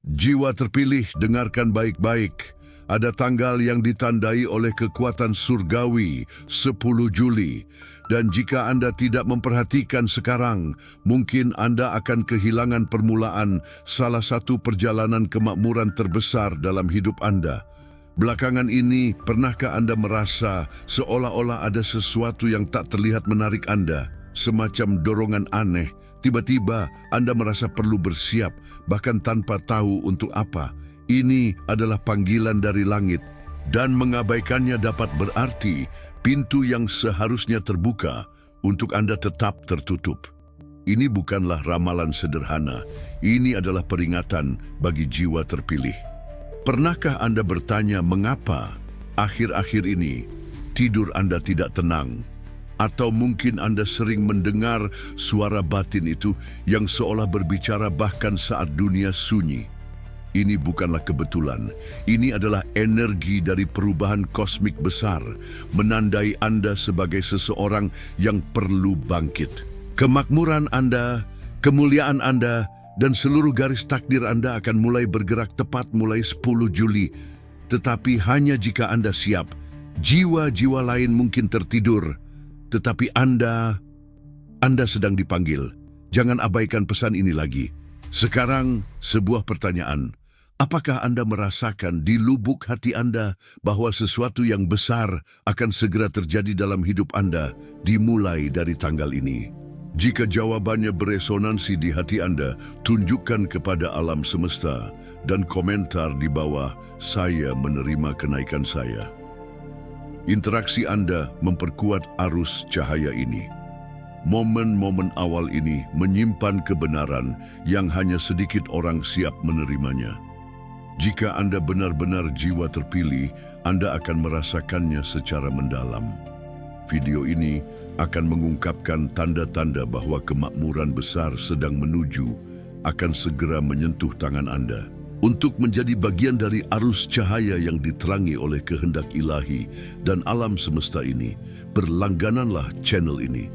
Jiwa terpilih, dengarkan baik-baik. Ada tanggal yang ditandai oleh kekuatan surgawi, 10 Juli. Dan jika Anda tidak memperhatikan sekarang, mungkin Anda akan kehilangan permulaan salah satu perjalanan kemakmuran terbesar dalam hidup Anda. Belakangan ini, pernahkah Anda merasa seolah-olah ada sesuatu yang tak terlihat menarik Anda? Semacam dorongan aneh. Tiba-tiba Anda merasa perlu bersiap, bahkan tanpa tahu untuk apa. Ini adalah panggilan dari langit, dan mengabaikannya dapat berarti pintu yang seharusnya terbuka untuk Anda tetap tertutup. Ini bukanlah ramalan sederhana, ini adalah peringatan bagi jiwa terpilih. Pernahkah Anda bertanya mengapa akhir-akhir ini tidur Anda tidak tenang? Atau mungkin Anda sering mendengar suara batin itu yang seolah berbicara bahkan saat dunia sunyi. Ini bukanlah kebetulan. Ini adalah energi dari perubahan kosmik besar, menandai Anda sebagai seseorang yang perlu bangkit. Kemakmuran Anda, kemuliaan Anda, dan seluruh garis takdir Anda akan mulai bergerak tepat mulai 10 Juli. Tetapi hanya jika Anda siap. Jiwa-jiwa lain mungkin tertidur, tetapi Anda sedang dipanggil. Jangan abaikan pesan ini lagi. Sekarang, sebuah pertanyaan. Apakah Anda merasakan di lubuk hati Anda bahwa sesuatu yang besar akan segera terjadi dalam hidup Anda dimulai dari tanggal ini? Jika jawabannya beresonansi di hati Anda, tunjukkan kepada alam semesta dan komentar di bawah, "Saya menerima kenaikan saya." Interaksi Anda memperkuat arus cahaya ini. Momen-momen awal ini menyimpan kebenaran yang hanya sedikit orang siap menerimanya. Jika Anda benar-benar jiwa terpilih, Anda akan merasakannya secara mendalam. Video ini akan mengungkapkan tanda-tanda bahwa kemakmuran besar sedang menuju, akan segera menyentuh tangan Anda. Untuk menjadi bagian dari arus cahaya yang diterangi oleh kehendak ilahi dan alam semesta ini, berlanggananlah channel ini.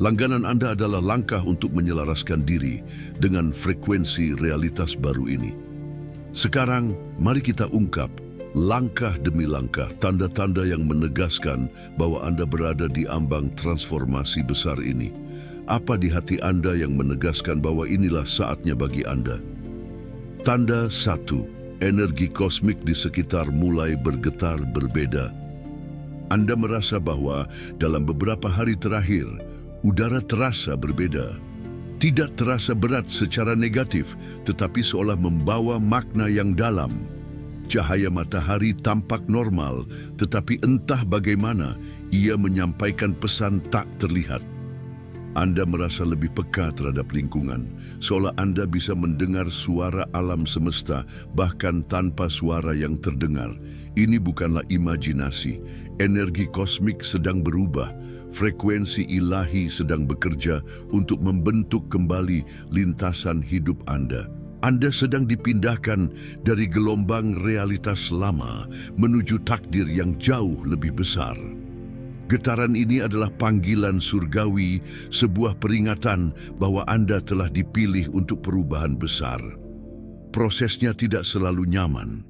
Langganan Anda adalah langkah untuk menyelaraskan diri dengan frekuensi realitas baru ini. Sekarang, mari kita ungkap langkah demi langkah tanda-tanda yang menegaskan bahwa Anda berada di ambang transformasi besar ini. Apa di hati Anda yang menegaskan bahwa inilah saatnya bagi Anda? Tanda 1. Energi kosmik di sekitar mulai bergetar berbeda. Anda merasa bahwa dalam beberapa hari terakhir, udara terasa berbeda. Tidak terasa berat secara negatif, tetapi seolah membawa makna yang dalam. Cahaya matahari tampak normal, tetapi entah bagaimana ia menyampaikan pesan tak terlihat. Anda merasa lebih peka terhadap lingkungan, seolah Anda bisa mendengar suara alam semesta, bahkan tanpa suara yang terdengar. Ini bukanlah imajinasi. Energi kosmik sedang berubah. Frekuensi ilahi sedang bekerja untuk membentuk kembali lintasan hidup Anda. Anda sedang dipindahkan dari gelombang realitas lama menuju takdir yang jauh lebih besar. Getaran ini adalah panggilan surgawi, sebuah peringatan bahwa Anda telah dipilih untuk perubahan besar. Prosesnya tidak selalu nyaman.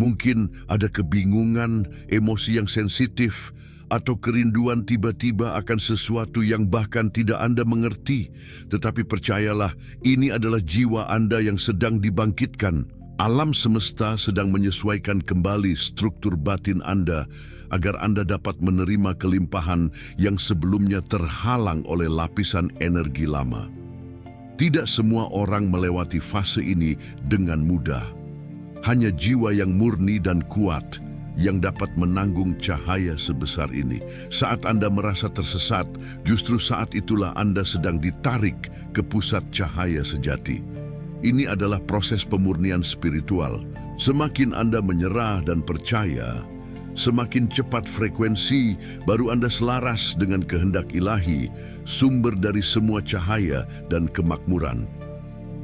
Mungkin ada kebingungan, emosi yang sensitif, atau kerinduan tiba-tiba akan sesuatu yang bahkan tidak Anda mengerti. Tetapi percayalah, ini adalah jiwa Anda yang sedang dibangkitkan. Alam semesta sedang menyesuaikan kembali struktur batin Anda agar Anda dapat menerima kelimpahan yang sebelumnya terhalang oleh lapisan energi lama. Tidak semua orang melewati fase ini dengan mudah. Hanya jiwa yang murni dan kuat yang dapat menanggung cahaya sebesar ini. Saat Anda merasa tersesat, justru saat itulah Anda sedang ditarik ke pusat cahaya sejati. Ini adalah proses pemurnian spiritual. Semakin Anda menyerah dan percaya, semakin cepat frekuensi baru Anda selaras dengan kehendak ilahi, sumber dari semua cahaya dan kemakmuran.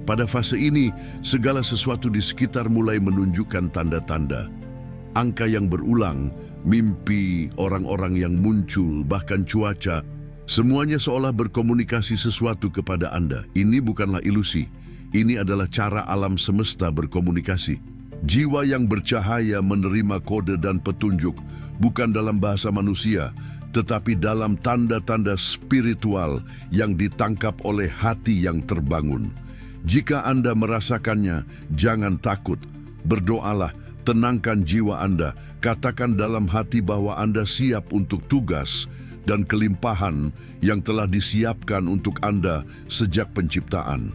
Pada fase ini, segala sesuatu di sekitar mulai menunjukkan tanda-tanda. Angka yang berulang, mimpi, orang-orang yang muncul, bahkan cuaca, semuanya seolah berkomunikasi sesuatu kepada Anda. Ini bukanlah ilusi. Ini adalah cara alam semesta berkomunikasi. Jiwa yang bercahaya menerima kode dan petunjuk, bukan dalam bahasa manusia, tetapi dalam tanda-tanda spiritual yang ditangkap oleh hati yang terbangun. Jika Anda merasakannya, jangan takut. Berdoalah, tenangkan jiwa Anda, katakan dalam hati bahwa Anda siap untuk tugas dan kelimpahan yang telah disiapkan untuk Anda sejak penciptaan.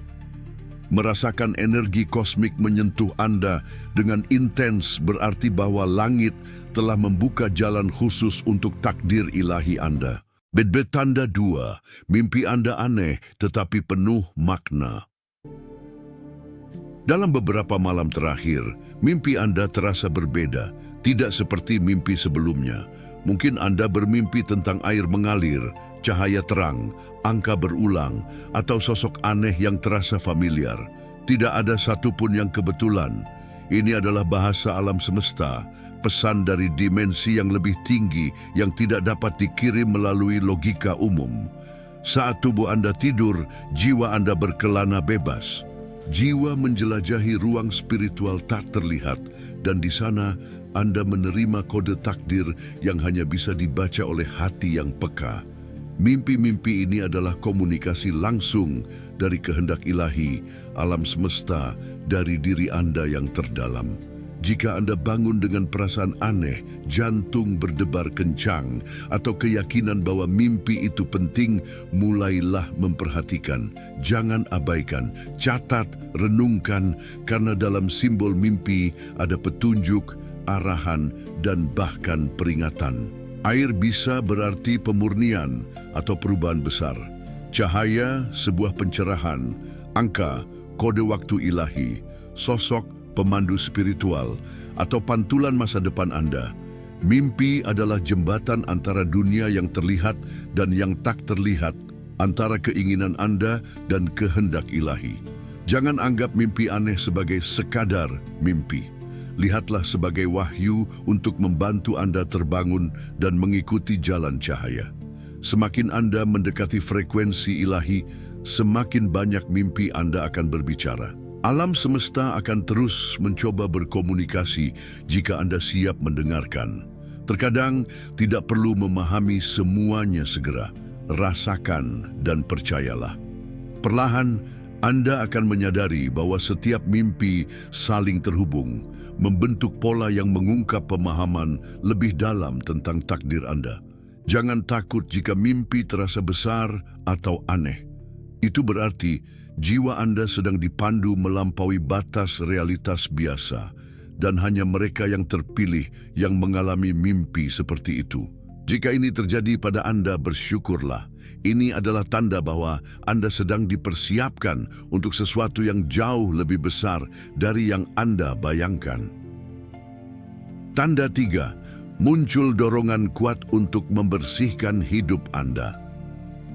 Merasakan energi kosmik menyentuh Anda dengan intens berarti bahwa langit telah membuka jalan khusus untuk takdir ilahi Anda. Bet-bet tanda 2, mimpi Anda aneh tetapi penuh makna. Dalam beberapa malam terakhir, mimpi Anda terasa berbeda, tidak seperti mimpi sebelumnya. Mungkin Anda bermimpi tentang air mengalir, cahaya terang, angka berulang, atau sosok aneh yang terasa familiar. Tidak ada satupun yang kebetulan. Ini adalah bahasa alam semesta, pesan dari dimensi yang lebih tinggi yang tidak dapat dikirim melalui logika umum. Saat tubuh Anda tidur, jiwa Anda berkelana bebas. Jiwa menjelajahi ruang spiritual tak terlihat, dan di sana Anda menerima kode takdir yang hanya bisa dibaca oleh hati yang peka. Mimpi-mimpi ini adalah komunikasi langsung dari kehendak ilahi, alam semesta, dari diri Anda yang terdalam. Jika Anda bangun dengan perasaan aneh, jantung berdebar kencang, atau keyakinan bahwa mimpi itu penting, mulailah memperhatikan. Jangan abaikan, catat, renungkan, karena dalam simbol mimpi ada petunjuk, arahan, dan bahkan peringatan. Air bisa berarti pemurnian atau perubahan besar. Cahaya, sebuah pencerahan. Angka, kode waktu ilahi. Sosok, pemandu spiritual, atau pantulan masa depan Anda. Mimpi adalah jembatan antara dunia yang terlihat dan yang tak terlihat, antara keinginan Anda dan kehendak ilahi. Jangan anggap mimpi aneh sebagai sekadar mimpi. Lihatlah sebagai wahyu untuk membantu Anda terbangun dan mengikuti jalan cahaya. Semakin Anda mendekati frekuensi ilahi, semakin banyak mimpi Anda akan berbicara. Alam semesta akan terus mencoba berkomunikasi jika Anda siap mendengarkan. Terkadang tidak perlu memahami semuanya segera. Rasakan dan percayalah. Perlahan, Anda akan menyadari bahwa setiap mimpi saling terhubung, membentuk pola yang mengungkap pemahaman lebih dalam tentang takdir Anda. Jangan takut jika mimpi terasa besar atau aneh. Itu berarti jiwa Anda sedang dipandu melampaui batas realitas biasa, dan hanya mereka yang terpilih yang mengalami mimpi seperti itu. Jika ini terjadi pada Anda, bersyukurlah. Ini adalah tanda bahwa Anda sedang dipersiapkan untuk sesuatu yang jauh lebih besar dari yang Anda bayangkan. Tanda 3, muncul dorongan kuat untuk membersihkan hidup Anda.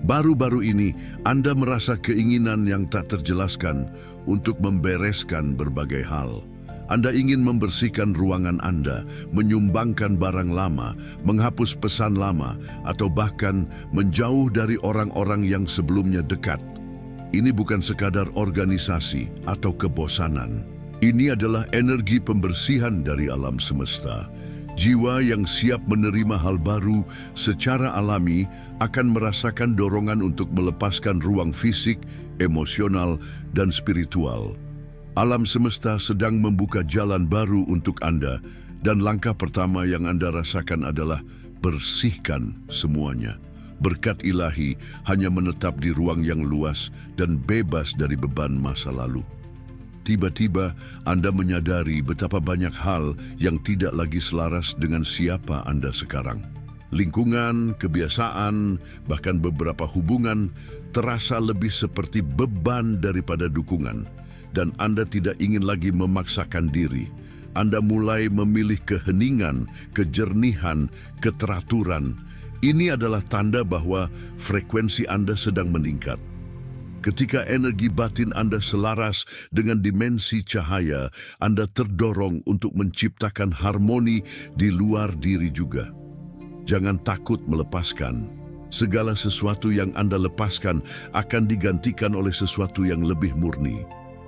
Baru-baru ini, Anda merasa keinginan yang tak terjelaskan untuk membereskan berbagai hal. Anda ingin membersihkan ruangan Anda, menyumbangkan barang lama, menghapus pesan lama, atau bahkan menjauh dari orang-orang yang sebelumnya dekat. Ini bukan sekadar organisasi atau kebosanan. Ini adalah energi pembersihan dari alam semesta. Jiwa yang siap menerima hal baru secara alami akan merasakan dorongan untuk melepaskan ruang fisik, emosional, dan spiritual. Alam semesta sedang membuka jalan baru untuk Anda, dan langkah pertama yang Anda rasakan adalah bersihkan semuanya. Berkat ilahi hanya menetap di ruang yang luas dan bebas dari beban masa lalu. Tiba-tiba Anda menyadari betapa banyak hal yang tidak lagi selaras dengan siapa Anda sekarang. Lingkungan, kebiasaan, bahkan beberapa hubungan terasa lebih seperti beban daripada dukungan. Dan Anda tidak ingin lagi memaksakan diri. Anda mulai memilih keheningan, kejernihan, keteraturan. Ini adalah tanda bahwa frekuensi Anda sedang meningkat. Ketika energi batin Anda selaras dengan dimensi cahaya, Anda terdorong untuk menciptakan harmoni di luar diri juga. Jangan takut melepaskan. Segala sesuatu yang Anda lepaskan akan digantikan oleh sesuatu yang lebih murni.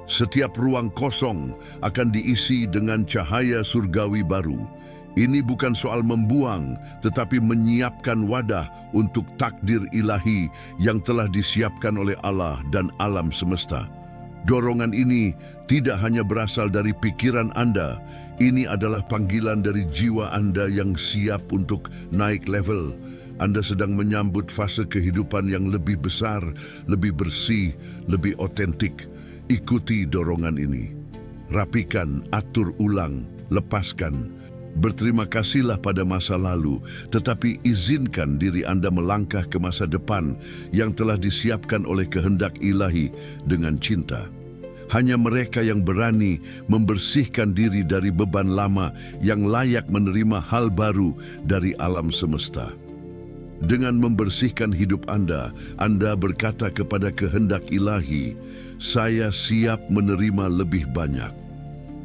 Setiap ruang kosong akan diisi dengan cahaya surgawi baru. Ini bukan soal membuang, tetapi menyiapkan wadah untuk takdir ilahi yang telah disiapkan oleh Allah dan alam semesta. Dorongan ini tidak hanya berasal dari pikiran Anda, ini adalah panggilan dari jiwa Anda yang siap untuk naik level. Anda sedang menyambut fase kehidupan yang lebih besar, lebih bersih, lebih otentik. Ikuti dorongan ini. Rapikan, atur ulang, lepaskan. Berterima kasihlah pada masa lalu, tetapi izinkan diri Anda melangkah ke masa depan yang telah disiapkan oleh kehendak ilahi dengan cinta. Hanya mereka yang berani membersihkan diri dari beban lama yang layak menerima hal baru dari alam semesta. Dengan membersihkan hidup Anda berkata kepada kehendak ilahi, "Saya siap menerima lebih banyak."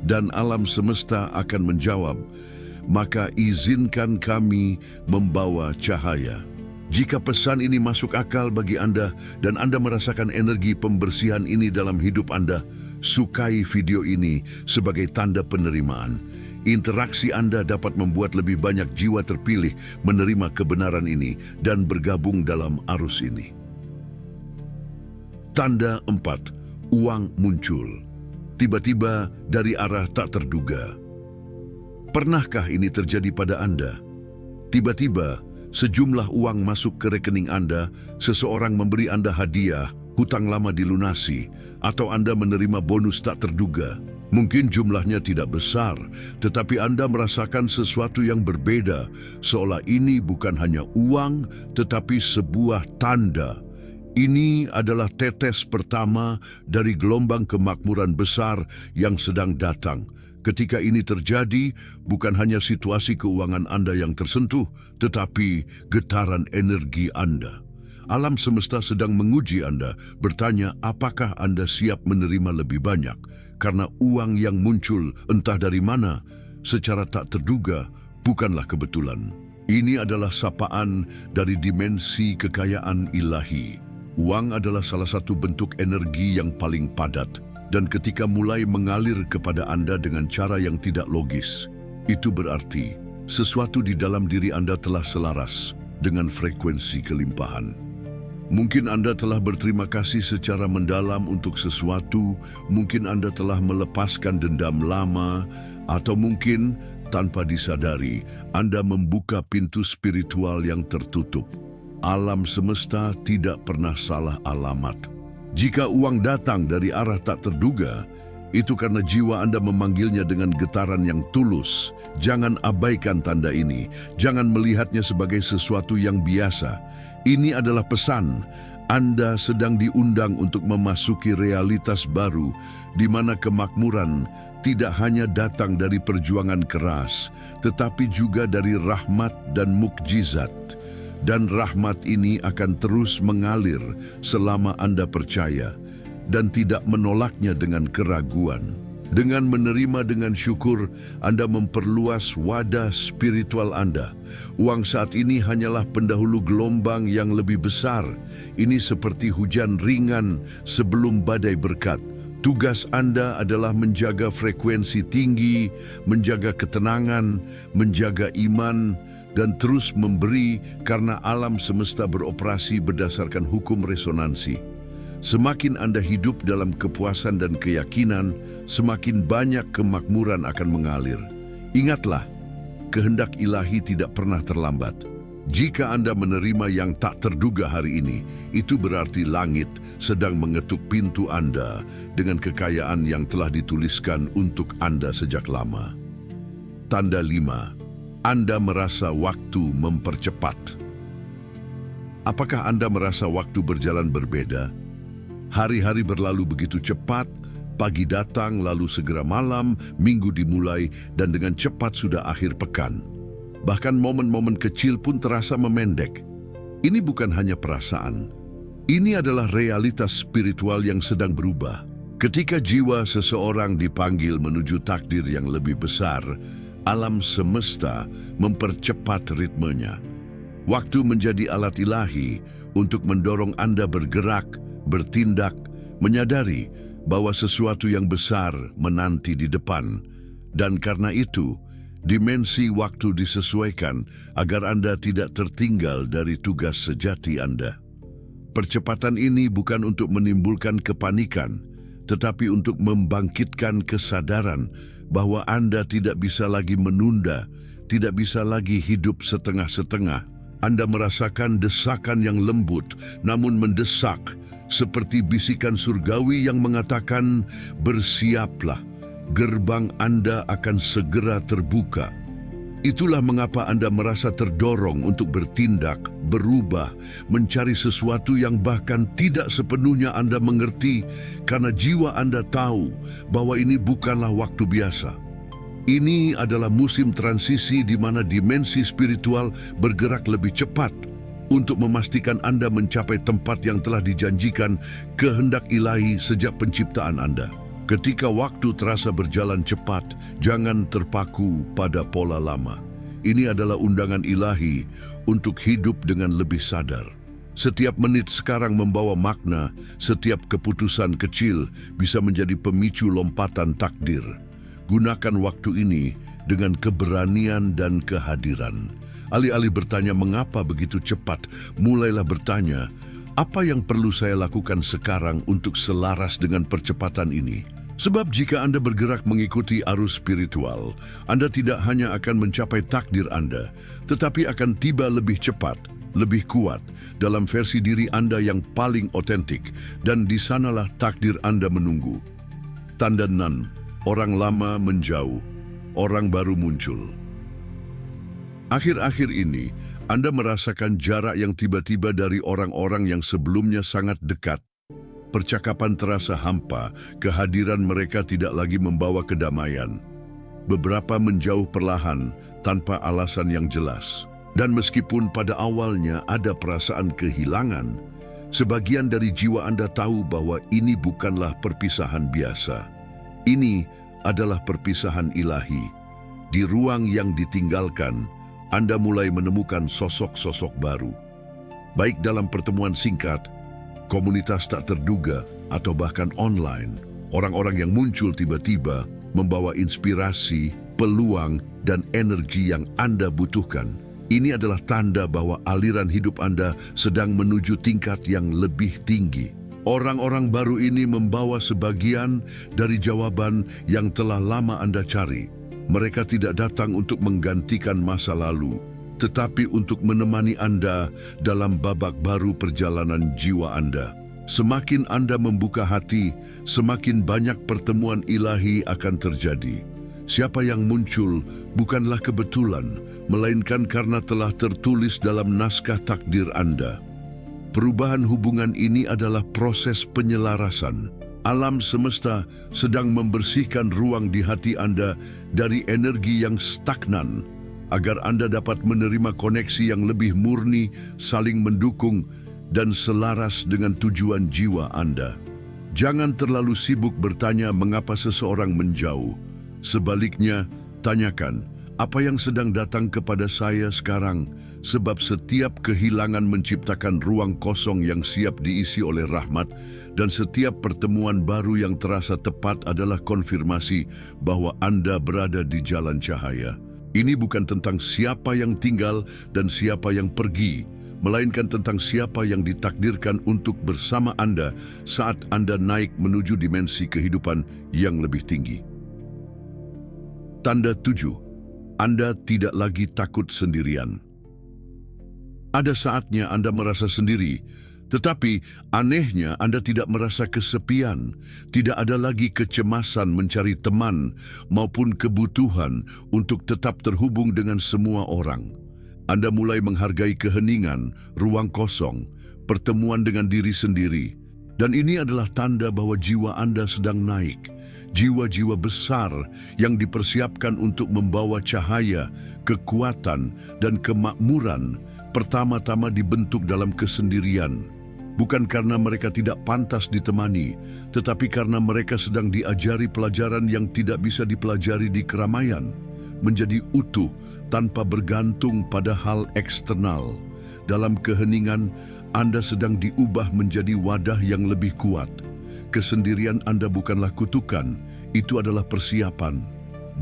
Dan alam semesta akan menjawab, "Maka izinkan kami membawa cahaya." Jika pesan ini masuk akal bagi Anda dan Anda merasakan energi pembersihan ini dalam hidup Anda, sukai video ini sebagai tanda penerimaan. Interaksi Anda dapat membuat lebih banyak jiwa terpilih menerima kebenaran ini dan bergabung dalam arus ini. Tanda 4. Uang muncul. Tiba-tiba dari arah tak terduga. Pernahkah ini terjadi pada Anda? Tiba-tiba, sejumlah uang masuk ke rekening Anda, seseorang memberi Anda hadiah, hutang lama dilunasi, atau Anda menerima bonus tak terduga. Mungkin jumlahnya tidak besar, tetapi Anda merasakan sesuatu yang berbeda, seolah ini bukan hanya uang, tetapi sebuah tanda. Ini adalah tetes pertama dari gelombang kemakmuran besar yang sedang datang. Ketika ini terjadi, bukan hanya situasi keuangan Anda yang tersentuh, tetapi getaran energi Anda. Alam semesta sedang menguji Anda, bertanya apakah Anda siap menerima lebih banyak. Karena uang yang muncul entah dari mana, secara tak terduga, bukanlah kebetulan. Ini adalah sapaan dari dimensi kekayaan ilahi. Uang adalah salah satu bentuk energi yang paling padat, dan ketika mulai mengalir kepada Anda dengan cara yang tidak logis, itu berarti sesuatu di dalam diri Anda telah selaras dengan frekuensi kelimpahan. Mungkin Anda telah berterima kasih secara mendalam untuk sesuatu, mungkin Anda telah melepaskan dendam lama, atau mungkin tanpa disadari Anda membuka pintu spiritual yang tertutup. Alam semesta tidak pernah salah alamat. Jika uang datang dari arah tak terduga, itu karena jiwa Anda memanggilnya dengan getaran yang tulus. Jangan abaikan tanda ini, jangan melihatnya sebagai sesuatu yang biasa. Ini adalah pesan, Anda sedang diundang untuk memasuki realitas baru, di mana kemakmuran tidak hanya datang dari perjuangan keras, tetapi juga dari rahmat dan mukjizat. Dan rahmat ini akan terus mengalir selama Anda percaya dan tidak menolaknya dengan keraguan. Dengan menerima dengan syukur, Anda memperluas wadah spiritual Anda. Uang saat ini hanyalah pendahulu gelombang yang lebih besar. Ini seperti hujan ringan sebelum badai berkat. Tugas Anda adalah menjaga frekuensi tinggi, menjaga ketenangan, menjaga iman, dan terus memberi karena alam semesta beroperasi berdasarkan hukum resonansi. Semakin Anda hidup dalam kepuasan dan keyakinan, semakin banyak kemakmuran akan mengalir. Ingatlah, kehendak ilahi tidak pernah terlambat. Jika Anda menerima yang tak terduga hari ini, itu berarti langit sedang mengetuk pintu Anda dengan kekayaan yang telah dituliskan untuk Anda sejak lama. Tanda 5. Anda merasa waktu mempercepat. Apakah Anda merasa waktu berjalan berbeda? Hari-hari berlalu begitu cepat, pagi datang lalu segera malam, minggu dimulai, dan dengan cepat sudah akhir pekan. Bahkan momen-momen kecil pun terasa memendek. Ini bukan hanya perasaan. Ini adalah realitas spiritual yang sedang berubah. Ketika jiwa seseorang dipanggil menuju takdir yang lebih besar, alam semesta mempercepat ritmenya. Waktu menjadi alat ilahi untuk mendorong Anda bergerak, bertindak, menyadari bahwa sesuatu yang besar menanti di depan. Dan karena itu, dimensi waktu disesuaikan agar Anda tidak tertinggal dari tugas sejati Anda. Percepatan ini bukan untuk menimbulkan kepanikan, tetapi untuk membangkitkan kesadaran bahwa Anda tidak bisa lagi menunda, tidak bisa lagi hidup setengah-setengah. Anda merasakan desakan yang lembut namun mendesak, seperti bisikan surgawi yang mengatakan, "Bersiaplah, gerbang Anda akan segera terbuka." Itulah mengapa Anda merasa terdorong untuk bertindak, berubah, mencari sesuatu yang bahkan tidak sepenuhnya Anda mengerti, karena jiwa Anda tahu bahwa ini bukanlah waktu biasa. Ini adalah musim transisi di mana dimensi spiritual bergerak lebih cepat untuk memastikan Anda mencapai tempat yang telah dijanjikan kehendak ilahi sejak penciptaan Anda. Ketika waktu terasa berjalan cepat, jangan terpaku pada pola lama. Ini adalah undangan ilahi untuk hidup dengan lebih sadar. Setiap menit sekarang membawa makna, setiap keputusan kecil bisa menjadi pemicu lompatan takdir. Gunakan waktu ini dengan keberanian dan kehadiran. Alih-alih bertanya mengapa begitu cepat, mulailah bertanya, apa yang perlu saya lakukan sekarang untuk selaras dengan percepatan ini? Sebab jika Anda bergerak mengikuti arus spiritual, Anda tidak hanya akan mencapai takdir Anda, tetapi akan tiba lebih cepat, lebih kuat dalam versi diri Anda yang paling otentik, dan di sanalah takdir Anda menunggu. Tanda 6, orang lama menjauh, orang baru muncul. Akhir-akhir ini, Anda merasakan jarak yang tiba-tiba dari orang-orang yang sebelumnya sangat dekat. Percakapan terasa hampa, kehadiran mereka tidak lagi membawa kedamaian. Beberapa menjauh perlahan, tanpa alasan yang jelas. Dan meskipun pada awalnya ada perasaan kehilangan, sebagian dari jiwa Anda tahu bahwa ini bukanlah perpisahan biasa. Ini adalah perpisahan ilahi. Di ruang yang ditinggalkan, Anda mulai menemukan sosok-sosok baru. Baik dalam pertemuan singkat, komunitas tak terduga, atau bahkan online, orang-orang yang muncul tiba-tiba membawa inspirasi, peluang, dan energi yang Anda butuhkan. Ini adalah tanda bahwa aliran hidup Anda sedang menuju tingkat yang lebih tinggi. Orang-orang baru ini membawa sebagian dari jawaban yang telah lama Anda cari. Mereka tidak datang untuk menggantikan masa lalu, tetapi untuk menemani Anda dalam babak baru perjalanan jiwa Anda. Semakin Anda membuka hati, semakin banyak pertemuan ilahi akan terjadi. Siapa yang muncul bukanlah kebetulan, melainkan karena telah tertulis dalam naskah takdir Anda. Perubahan hubungan ini adalah proses penyelarasan. Alam semesta sedang membersihkan ruang di hati Anda dari energi yang stagnan, agar Anda dapat menerima koneksi yang lebih murni, saling mendukung, dan selaras dengan tujuan jiwa Anda. Jangan terlalu sibuk bertanya mengapa seseorang menjauh. Sebaliknya, tanyakan, apa yang sedang datang kepada saya sekarang? Sebab setiap kehilangan menciptakan ruang kosong yang siap diisi oleh rahmat, dan setiap pertemuan baru yang terasa tepat adalah konfirmasi bahwa Anda berada di jalan cahaya. Ini bukan tentang siapa yang tinggal dan siapa yang pergi, melainkan tentang siapa yang ditakdirkan untuk bersama Anda saat Anda naik menuju dimensi kehidupan yang lebih tinggi. Tanda 7. Anda tidak lagi takut sendirian. Ada saatnya Anda merasa sendiri, tetapi anehnya Anda tidak merasa kesepian. Tidak ada lagi kecemasan mencari teman maupun kebutuhan untuk tetap terhubung dengan semua orang. Anda mulai menghargai keheningan, ruang kosong, pertemuan dengan diri sendiri. Dan ini adalah tanda bahwa jiwa Anda sedang naik. Jiwa-jiwa besar yang dipersiapkan untuk membawa cahaya, kekuatan, dan kemakmuran pertama-tama dibentuk dalam kesendirian. Bukan karena mereka tidak pantas ditemani, tetapi karena mereka sedang diajari pelajaran yang tidak bisa dipelajari di keramaian, menjadi utuh tanpa bergantung pada hal eksternal. Dalam keheningan, Anda sedang diubah menjadi wadah yang lebih kuat. Kesendirian Anda bukanlah kutukan, itu adalah persiapan.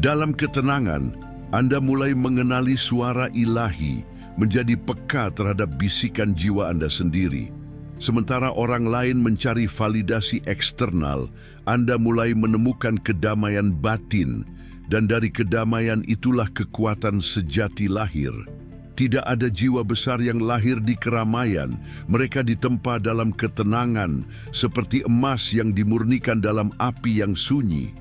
Dalam ketenangan, Anda mulai mengenali suara ilahi, menjadi peka terhadap bisikan jiwa Anda sendiri. Sementara orang lain mencari validasi eksternal, Anda mulai menemukan kedamaian batin, dan dari kedamaian itulah kekuatan sejati lahir. Tidak ada jiwa besar yang lahir di keramaian, mereka ditempa dalam ketenangan, seperti emas yang dimurnikan dalam api yang sunyi.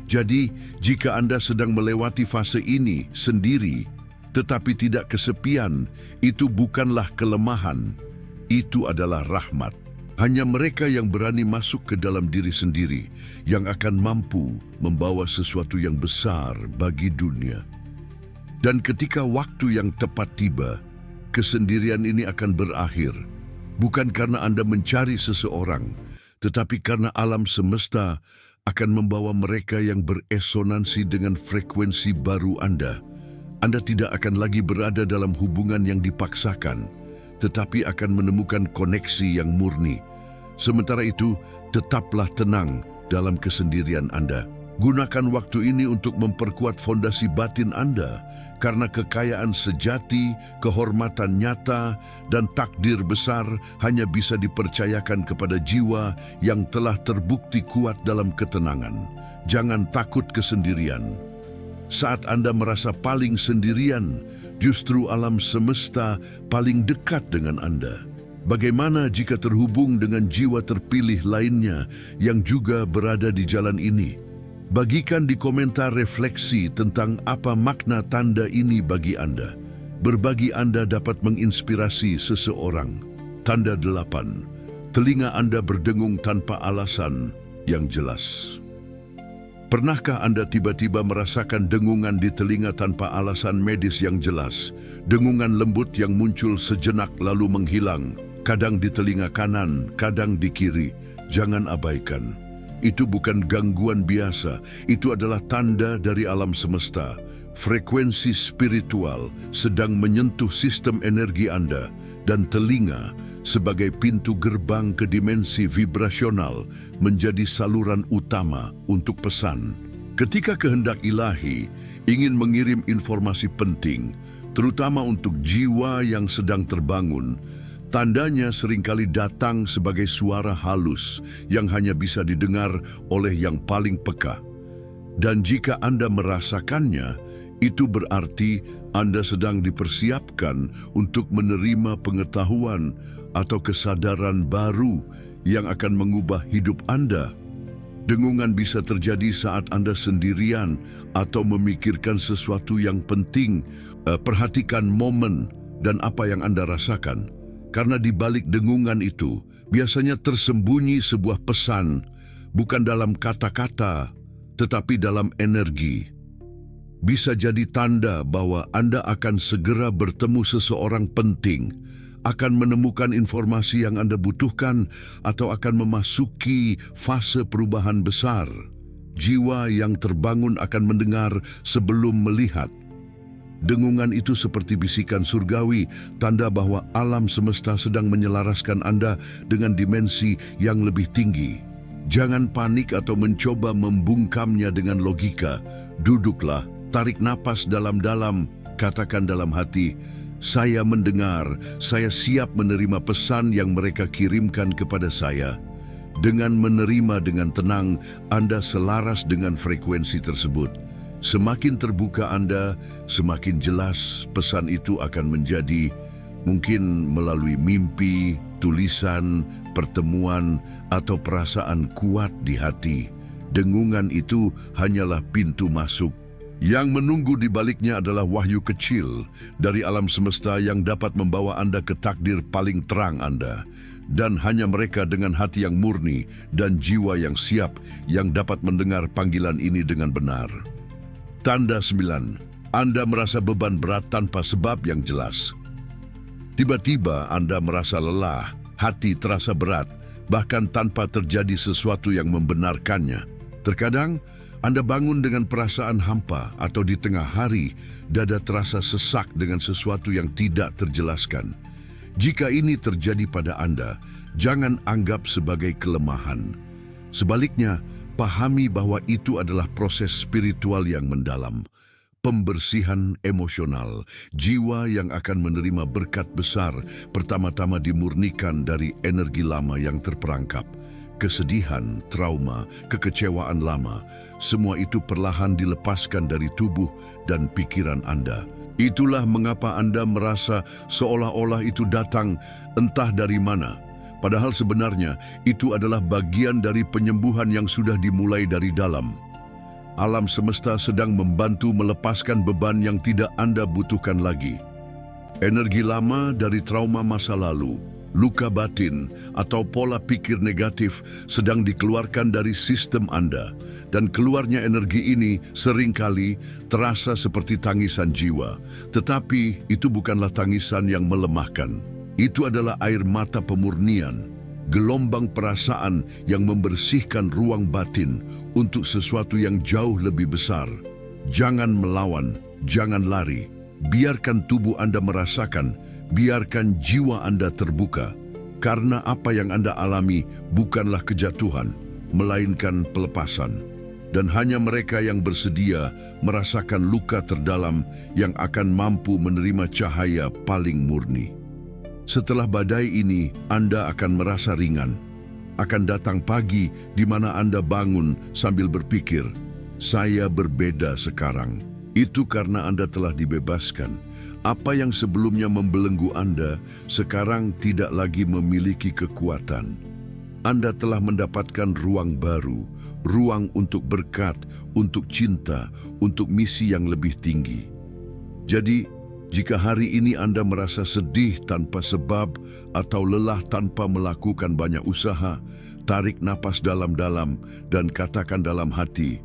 Jadi, jika Anda sedang melewati fase ini sendiri, tetapi tidak kesepian, itu bukanlah kelemahan, itu adalah rahmat. Hanya mereka yang berani masuk ke dalam diri sendiri yang akan mampu membawa sesuatu yang besar bagi dunia. Dan ketika waktu yang tepat tiba, kesendirian ini akan berakhir. Bukan karena Anda mencari seseorang, tetapi karena alam semesta akan membawa mereka yang beresonansi dengan frekuensi baru Anda. Anda tidak akan lagi berada dalam hubungan yang dipaksakan, tetapi akan menemukan koneksi yang murni. Sementara itu, tetaplah tenang dalam kesendirian Anda. Gunakan waktu ini untuk memperkuat fondasi batin Anda, karena kekayaan sejati, kehormatan nyata, dan takdir besar hanya bisa dipercayakan kepada jiwa yang telah terbukti kuat dalam ketenangan. Jangan takut kesendirian. Saat Anda merasa paling sendirian, justru alam semesta paling dekat dengan Anda. Bagaimana jika terhubung dengan jiwa terpilih lainnya yang juga berada di jalan ini? Bagikan di komentar refleksi tentang apa makna tanda ini bagi Anda. Berbagi Anda dapat menginspirasi seseorang. Tanda 8. Telinga Anda berdengung tanpa alasan yang jelas. Pernahkah Anda tiba-tiba merasakan dengungan di telinga tanpa alasan medis yang jelas? Dengungan lembut yang muncul sejenak lalu menghilang, kadang di telinga kanan, kadang di kiri. Jangan abaikan. Itu bukan gangguan biasa, itu adalah tanda dari alam semesta. Frekuensi spiritual sedang menyentuh sistem energi Anda, dan telinga sebagai pintu gerbang ke dimensi vibrasional menjadi saluran utama untuk pesan. Ketika kehendak ilahi ingin mengirim informasi penting, terutama untuk jiwa yang sedang terbangun, tandanya seringkali datang sebagai suara halus yang hanya bisa didengar oleh yang paling peka. Dan jika Anda merasakannya, itu berarti Anda sedang dipersiapkan untuk menerima pengetahuan atau kesadaran baru yang akan mengubah hidup Anda. Dengungan bisa terjadi saat Anda sendirian atau memikirkan sesuatu yang penting. Perhatikan momen dan apa yang Anda rasakan. Karena di balik dengungan itu, biasanya tersembunyi sebuah pesan, bukan dalam kata-kata, tetapi dalam energi. Bisa jadi tanda bahwa Anda akan segera bertemu seseorang penting, akan menemukan informasi yang Anda butuhkan, atau akan memasuki fase perubahan besar. Jiwa yang terbangun akan mendengar sebelum melihat. Dengungan itu seperti bisikan surgawi, tanda bahwa alam semesta sedang menyelaraskan Anda dengan dimensi yang lebih tinggi. Jangan panik atau mencoba membungkamnya dengan logika. Duduklah, tarik napas dalam-dalam, katakan dalam hati, "Saya mendengar, saya siap menerima pesan yang mereka kirimkan kepada saya." Dengan menerima dengan tenang, Anda selaras dengan frekuensi tersebut. Semakin terbuka Anda, semakin jelas pesan itu akan menjadi, mungkin melalui mimpi, tulisan, pertemuan, atau perasaan kuat di hati. Dengungan itu hanyalah pintu masuk. Yang menunggu di baliknya adalah wahyu kecil dari alam semesta yang dapat membawa Anda ke takdir paling terang Anda. Dan hanya mereka dengan hati yang murni dan jiwa yang siap yang dapat mendengar panggilan ini dengan benar. Tanda 9. Anda merasa beban berat tanpa sebab yang jelas. Tiba-tiba Anda merasa lelah, hati terasa berat, bahkan tanpa terjadi sesuatu yang membenarkannya. Terkadang Anda bangun dengan perasaan hampa atau di tengah hari, dada terasa sesak dengan sesuatu yang tidak terjelaskan. Jika ini terjadi pada Anda, jangan anggap sebagai kelemahan. Sebaliknya, pahami bahwa itu adalah proses spiritual yang mendalam. Pembersihan emosional, jiwa yang akan menerima berkat besar pertama-tama dimurnikan dari energi lama yang terperangkap. Kesedihan, trauma, kekecewaan lama, semua itu perlahan dilepaskan dari tubuh dan pikiran Anda. Itulah mengapa Anda merasa seolah-olah itu datang entah dari mana. Padahal sebenarnya itu adalah bagian dari penyembuhan yang sudah dimulai dari dalam. Alam semesta sedang membantu melepaskan beban yang tidak Anda butuhkan lagi. Energi lama dari trauma masa lalu, luka batin, atau pola pikir negatif sedang dikeluarkan dari sistem Anda, dan keluarnya energi ini seringkali terasa seperti tangisan jiwa. Tetapi itu bukanlah tangisan yang melemahkan. Itu adalah air mata pemurnian, gelombang perasaan yang membersihkan ruang batin untuk sesuatu yang jauh lebih besar. Jangan melawan, jangan lari. Biarkan tubuh Anda merasakan, biarkan jiwa Anda terbuka, karena apa yang Anda alami bukanlah kejatuhan, melainkan pelepasan. Dan hanya mereka yang bersedia merasakan luka terdalam yang akan mampu menerima cahaya paling murni. Setelah badai ini, Anda akan merasa ringan. Akan datang pagi di mana Anda bangun sambil berpikir, "Saya berbeda sekarang." Itu karena Anda telah dibebaskan. Apa yang sebelumnya membelenggu Anda, sekarang tidak lagi memiliki kekuatan. Anda telah mendapatkan ruang baru, ruang untuk berkat, untuk cinta, untuk misi yang lebih tinggi. Jadi, jika hari ini Anda merasa sedih tanpa sebab atau lelah tanpa melakukan banyak usaha, tarik napas dalam-dalam dan katakan dalam hati,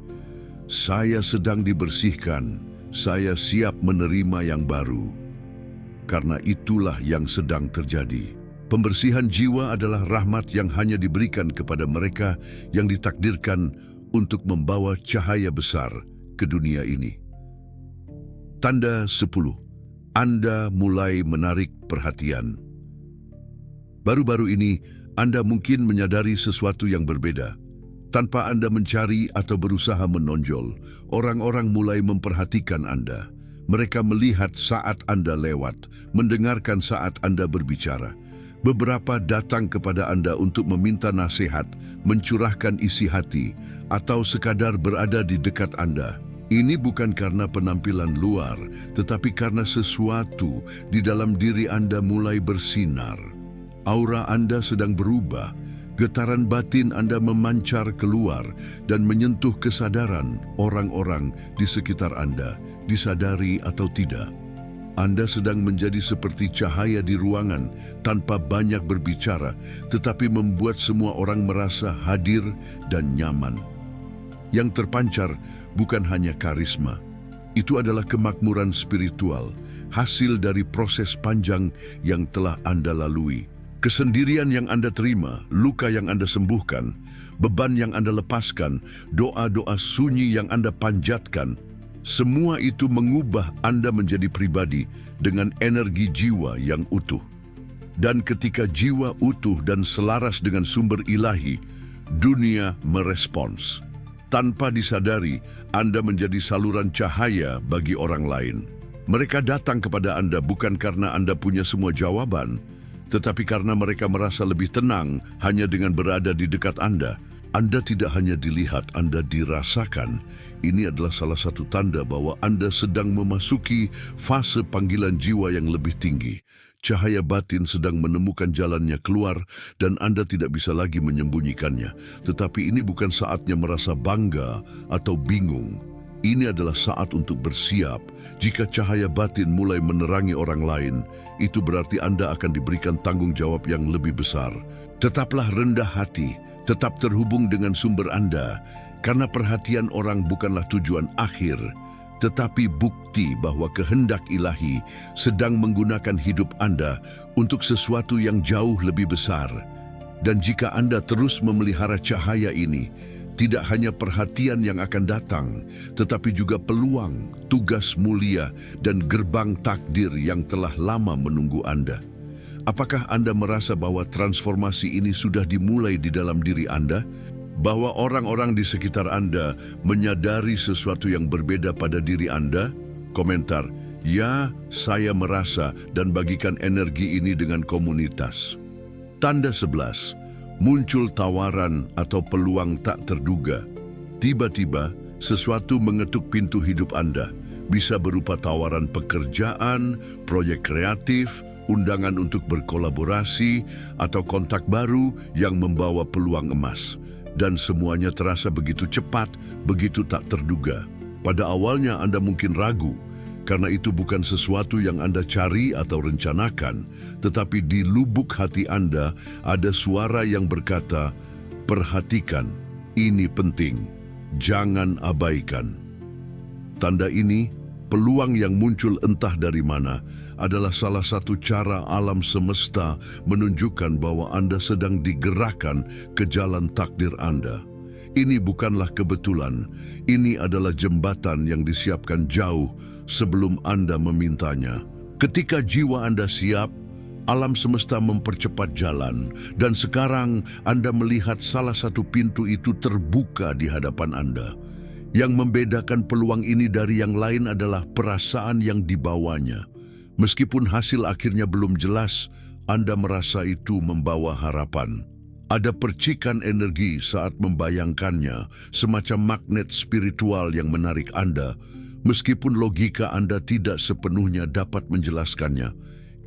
"Saya sedang dibersihkan, saya siap menerima yang baru." Karena itulah yang sedang terjadi. Pembersihan jiwa adalah rahmat yang hanya diberikan kepada mereka yang ditakdirkan untuk membawa cahaya besar ke dunia ini. Tanda 10. Anda mulai menarik perhatian. Baru-baru ini, Anda mungkin menyadari sesuatu yang berbeda. Tanpa Anda mencari atau berusaha menonjol, orang-orang mulai memperhatikan Anda. Mereka melihat saat Anda lewat, mendengarkan saat Anda berbicara. Beberapa datang kepada Anda untuk meminta nasihat, mencurahkan isi hati, atau sekadar berada di dekat Anda. Ini bukan karena penampilan luar, tetapi karena sesuatu di dalam diri Anda mulai bersinar. Aura Anda sedang berubah, getaran batin Anda memancar keluar dan menyentuh kesadaran orang-orang di sekitar Anda, disadari atau tidak. Anda sedang menjadi seperti cahaya di ruangan tanpa banyak berbicara, tetapi membuat semua orang merasa hadir dan nyaman. Yang terpancar bukan hanya karisma, itu adalah kemakmuran spiritual, hasil dari proses panjang yang telah Anda lalui. Kesendirian yang Anda terima, luka yang Anda sembuhkan, beban yang Anda lepaskan, doa-doa sunyi yang Anda panjatkan, semua itu mengubah Anda menjadi pribadi dengan energi jiwa yang utuh. Dan ketika jiwa utuh dan selaras dengan sumber ilahi, dunia merespons. Tanpa disadari, Anda menjadi saluran cahaya bagi orang lain. Mereka datang kepada Anda bukan karena Anda punya semua jawaban, tetapi karena mereka merasa lebih tenang hanya dengan berada di dekat Anda. Anda tidak hanya dilihat, Anda dirasakan. Ini adalah salah satu tanda bahwa Anda sedang memasuki fase panggilan jiwa yang lebih tinggi. Cahaya batin sedang menemukan jalannya keluar dan Anda tidak bisa lagi menyembunyikannya. Tetapi ini bukan saatnya merasa bangga atau bingung. Ini adalah saat untuk bersiap. Jika cahaya batin mulai menerangi orang lain, itu berarti Anda akan diberikan tanggung jawab yang lebih besar. Tetaplah rendah hati, tetap terhubung dengan sumber Anda, karena perhatian orang bukanlah tujuan akhir, tetapi bukti bahwa kehendak ilahi sedang menggunakan hidup Anda untuk sesuatu yang jauh lebih besar. Dan jika Anda terus memelihara cahaya ini, tidak hanya perhatian yang akan datang, tetapi juga peluang, tugas mulia, dan gerbang takdir yang telah lama menunggu Anda. Apakah Anda merasa bahwa transformasi ini sudah dimulai di dalam diri Anda? bahwa orang-orang di sekitar Anda menyadari sesuatu yang berbeda pada diri Anda? Komentar, ya, saya merasa dan bagikan energi ini dengan komunitas. Tanda 11, muncul tawaran atau peluang tak terduga. Tiba-tiba, sesuatu mengetuk pintu hidup Anda. Bisa berupa tawaran pekerjaan, proyek kreatif, undangan untuk berkolaborasi, atau kontak baru yang membawa peluang emas. Dan semuanya terasa begitu cepat, begitu tak terduga. Pada awalnya Anda mungkin ragu, karena itu bukan sesuatu yang Anda cari atau rencanakan, tetapi di lubuk hati Anda ada suara yang berkata, perhatikan, ini penting, jangan abaikan. Tanda ini, peluang yang muncul entah dari mana, adalah salah satu cara alam semesta menunjukkan bahwa Anda sedang digerakkan ke jalan takdir Anda. Ini bukanlah kebetulan, ini adalah jembatan yang disiapkan jauh sebelum Anda memintanya. Ketika jiwa Anda siap, alam semesta mempercepat jalan, dan sekarang Anda melihat salah satu pintu itu terbuka di hadapan Anda. Yang membedakan peluang ini dari yang lain adalah perasaan yang dibawanya. Meskipun hasil akhirnya belum jelas, Anda merasa itu membawa harapan. Ada percikan energi saat membayangkannya, semacam magnet spiritual yang menarik Anda, meskipun logika Anda tidak sepenuhnya dapat menjelaskannya.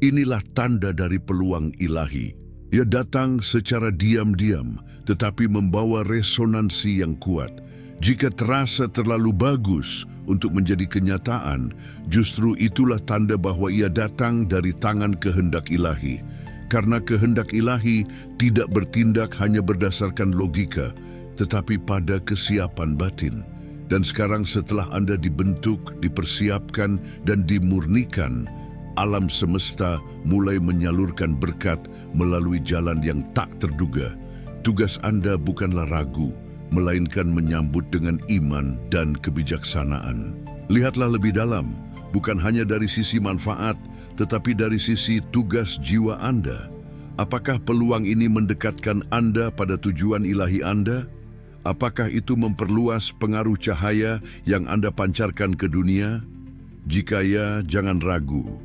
Inilah tanda dari peluang ilahi. Ia datang secara diam-diam, tetapi membawa resonansi yang kuat. Jika terasa terlalu bagus untuk menjadi kenyataan, justru itulah tanda bahwa ia datang dari tangan kehendak ilahi. Karena kehendak ilahi tidak bertindak hanya berdasarkan logika, tetapi pada kesiapan batin. Dan sekarang setelah Anda dibentuk, dipersiapkan, dan dimurnikan, alam semesta mulai menyalurkan berkat melalui jalan yang tak terduga. Tugas Anda bukanlah ragu, melainkan menyambut dengan iman dan kebijaksanaan. Lihatlah lebih dalam, bukan hanya dari sisi manfaat, tetapi dari sisi tugas jiwa Anda. Apakah peluang ini mendekatkan Anda pada tujuan ilahi Anda? Apakah itu memperluas pengaruh cahaya yang Anda pancarkan ke dunia? Jika ya, jangan ragu.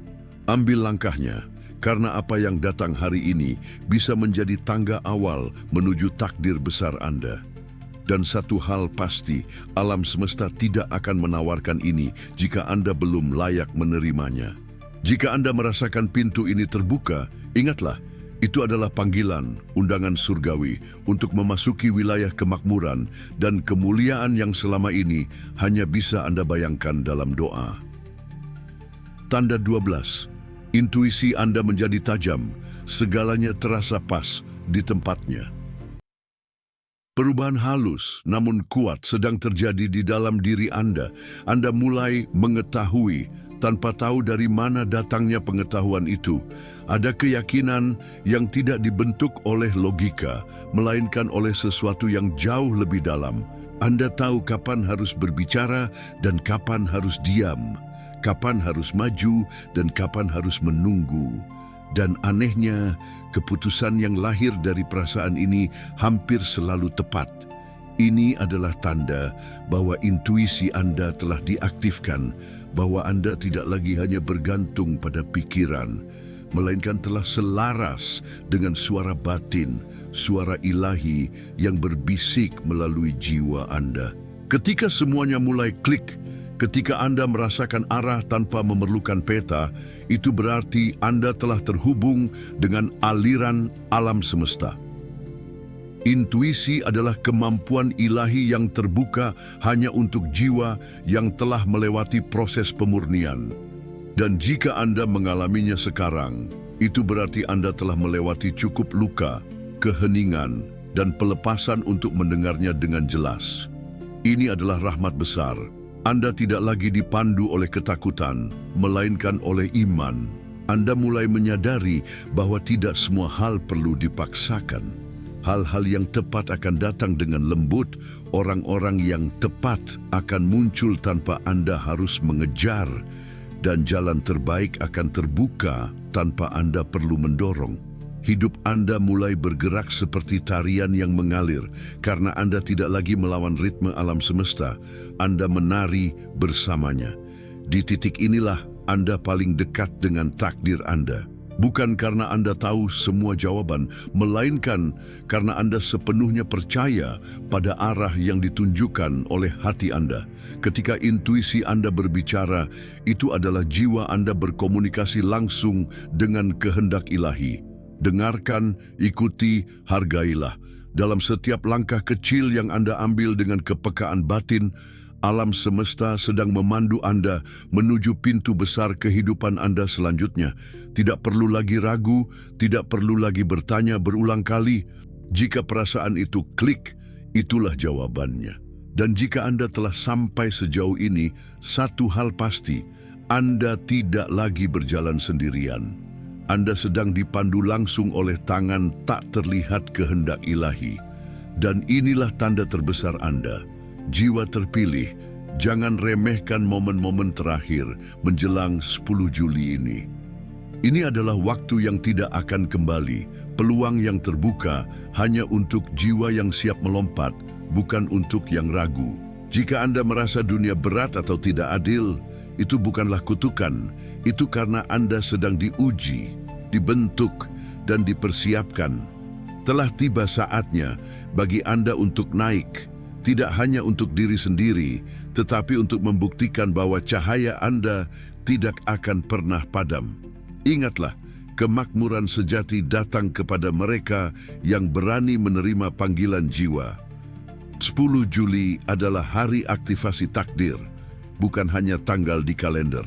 Ambil langkahnya, karena apa yang datang hari ini bisa menjadi tangga awal menuju takdir besar Anda. Dan satu hal pasti, alam semesta tidak akan menawarkan ini jika Anda belum layak menerimanya. Jika Anda merasakan pintu ini terbuka, ingatlah, itu adalah panggilan, undangan surgawi untuk memasuki wilayah kemakmuran dan kemuliaan yang selama ini hanya bisa Anda bayangkan dalam doa. Tanda 12. Intuisi Anda menjadi tajam, segalanya terasa pas di tempatnya. Perubahan halus namun kuat sedang terjadi di dalam diri Anda. Anda mulai mengetahui tanpa tahu dari mana datangnya pengetahuan itu. Ada keyakinan yang tidak dibentuk oleh logika, melainkan oleh sesuatu yang jauh lebih dalam. Anda tahu kapan harus berbicara dan kapan harus diam, kapan harus maju dan kapan harus menunggu. Dan anehnya, keputusan yang lahir dari perasaan ini hampir selalu tepat. Ini adalah tanda bahwa intuisi Anda telah diaktifkan, bahwa Anda tidak lagi hanya bergantung pada pikiran, melainkan telah selaras dengan suara batin, suara ilahi yang berbisik melalui jiwa Anda. Ketika semuanya mulai klik, ketika Anda merasakan arah tanpa memerlukan peta, itu berarti Anda telah terhubung dengan aliran alam semesta. Intuisi adalah kemampuan ilahi yang terbuka hanya untuk jiwa yang telah melewati proses pemurnian. Dan jika Anda mengalaminya sekarang, itu berarti Anda telah melewati cukup luka, keheningan, dan pelepasan untuk mendengarnya dengan jelas. Ini adalah rahmat besar. Anda tidak lagi dipandu oleh ketakutan, melainkan oleh iman. Anda mulai menyadari bahwa tidak semua hal perlu dipaksakan. Hal-hal yang tepat akan datang dengan lembut, orang-orang yang tepat akan muncul tanpa Anda harus mengejar, dan jalan terbaik akan terbuka tanpa Anda perlu mendorong. Hidup Anda mulai bergerak seperti tarian yang mengalir karena Anda tidak lagi melawan ritme alam semesta. Anda menari bersamanya. Di titik inilah Anda paling dekat dengan takdir Anda. Bukan karena Anda tahu semua jawaban, melainkan karena Anda sepenuhnya percaya pada arah yang ditunjukkan oleh hati Anda. Ketika intuisi Anda berbicara, itu adalah jiwa Anda berkomunikasi langsung dengan kehendak ilahi. Dengarkan, ikuti, hargailah. Dalam setiap langkah kecil yang Anda ambil dengan kepekaan batin, alam semesta sedang memandu Anda menuju pintu besar kehidupan Anda selanjutnya. Tidak perlu lagi ragu, tidak perlu lagi bertanya berulang kali. Jika perasaan itu klik, itulah jawabannya. Dan jika Anda telah sampai sejauh ini, satu hal pasti, Anda tidak lagi berjalan sendirian. Anda sedang dipandu langsung oleh tangan tak terlihat kehendak ilahi. Dan inilah tanda terbesar Anda. Jiwa terpilih, jangan remehkan momen-momen terakhir menjelang 10 Juli ini. Ini adalah waktu yang tidak akan kembali, peluang yang terbuka hanya untuk jiwa yang siap melompat, bukan untuk yang ragu. Jika Anda merasa dunia berat atau tidak adil, itu bukanlah kutukan, itu karena Anda sedang diuji, dibentuk, dan dipersiapkan. Telah tiba saatnya bagi Anda untuk naik, tidak hanya untuk diri sendiri, tetapi untuk membuktikan bahwa cahaya Anda tidak akan pernah padam. Ingatlah, kemakmuran sejati datang kepada mereka yang berani menerima panggilan jiwa. 10 Juli adalah hari aktivasi takdir, bukan hanya tanggal di kalender.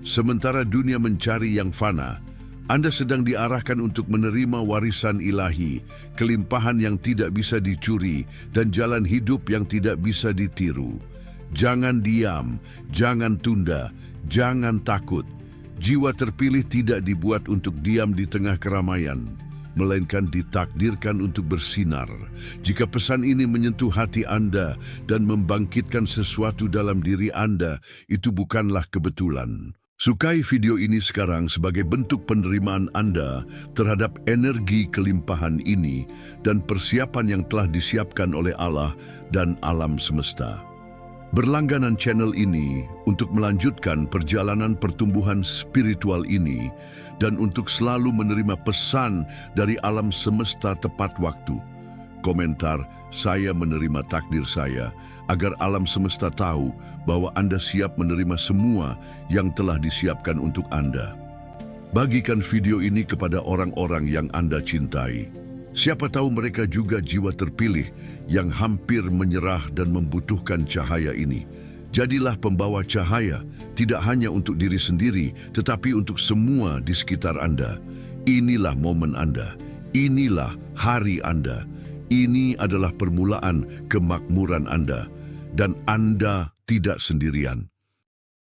Sementara dunia mencari yang fana, Anda sedang diarahkan untuk menerima warisan ilahi, kelimpahan yang tidak bisa dicuri, dan jalan hidup yang tidak bisa ditiru. Jangan diam, jangan tunda, jangan takut. Jiwa terpilih tidak dibuat untuk diam di tengah keramaian, melainkan ditakdirkan untuk bersinar. Jika pesan ini menyentuh hati Anda dan membangkitkan sesuatu dalam diri Anda, itu bukanlah kebetulan. Sukai video ini sekarang sebagai bentuk penerimaan Anda terhadap energi kelimpahan ini dan persiapan yang telah disiapkan oleh Allah dan alam semesta. Berlangganan channel ini untuk melanjutkan perjalanan pertumbuhan spiritual ini dan untuk selalu menerima pesan dari alam semesta tepat waktu. Komentar, saya menerima takdir saya, agar alam semesta tahu bahwa Anda siap menerima semua yang telah disiapkan untuk Anda. Bagikan video ini kepada orang-orang yang Anda cintai. Siapa tahu mereka juga jiwa terpilih yang hampir menyerah dan membutuhkan cahaya ini. Jadilah pembawa cahaya, tidak hanya untuk diri sendiri, tetapi untuk semua di sekitar Anda. Inilah momen Anda. Inilah hari Anda. Ini adalah permulaan kemakmuran Anda, dan Anda tidak sendirian.